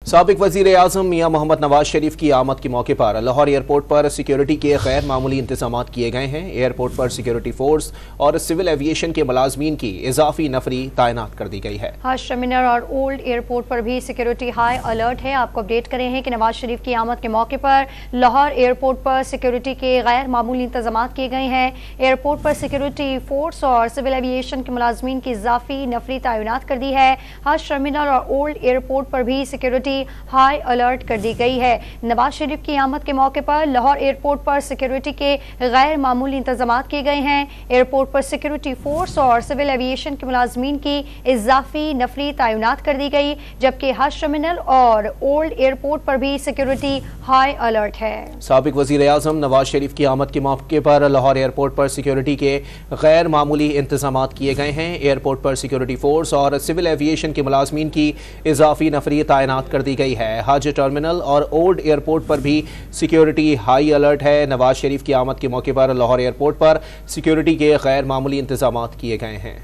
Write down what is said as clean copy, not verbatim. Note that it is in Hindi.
साबिक वजीर आजम मियां मोहम्मद नवाज शरीफ की आमद के मौके पर लाहौर एयरपोर्ट पर सिक्योरिटी के गैर मामूली इंतजाम किए गए हैं। एयरपोर्ट पर सिक्योरिटी फोर्स और सिविल एविएशन के मुलाजमीन की इजाफी नफरी तैनात कर दी गई है। हज टर्मिनल और ओल्ड एयरपोर्ट पर भी सिक्योरिटी हाई अलर्ट है। आपको अपडेट करें हैं कि नवाज शरीफ की आमद के मौके पर लाहौर एयरपोर्ट पर सिक्योरिटी के गैर मामूली इंतजाम किए गए हैं। एयरपोर्ट पर सिक्योरिटी फोर्स और सिविल एविएशन के मुलाजमीन की इजाफी नफरी तैनात कर दी है। हज टर्मिनल और ओल्ड एयरपोर्ट पर भी सिक्योरिटी हाई अलर्ट कर दी गई है। नवाज शरीफ की आमद के मौके पर लाहौर एयरपोर्ट पर सिक्योरिटी के गैर मामूली इंतजाम किए गए हैं। एयरपोर्ट पर सिक्योरिटी फोर्स और सिविल एविएशन के मुलाजमीन की इजाफी नफरी तैनात कर दी गई, जबकि हज टर्मिनल और ओल्ड एयरपोर्ट पर भी सिक्योरिटी हाई अलर्ट है। साबिक वजीर आजम नवाज शरीफ की आमद के मौके पर लाहौर एयरपोर्ट पर सिक्योरिटी के गैर मामूली इंतजाम किए गए हैं। एयरपोर्ट पर सिक्योरिटी फोर्स और सिविल एविएशन के मुलाजमीन की इजाफी नफरी तैनात कर दी गई है। हज टर्मिनल और ओल्ड एयरपोर्ट पर भी सिक्योरिटी हाई अलर्ट है। नवाज शरीफ की आमद के मौके पर लाहौर एयरपोर्ट पर सिक्योरिटी के गैर मामूली इंतजाम किए गए हैं।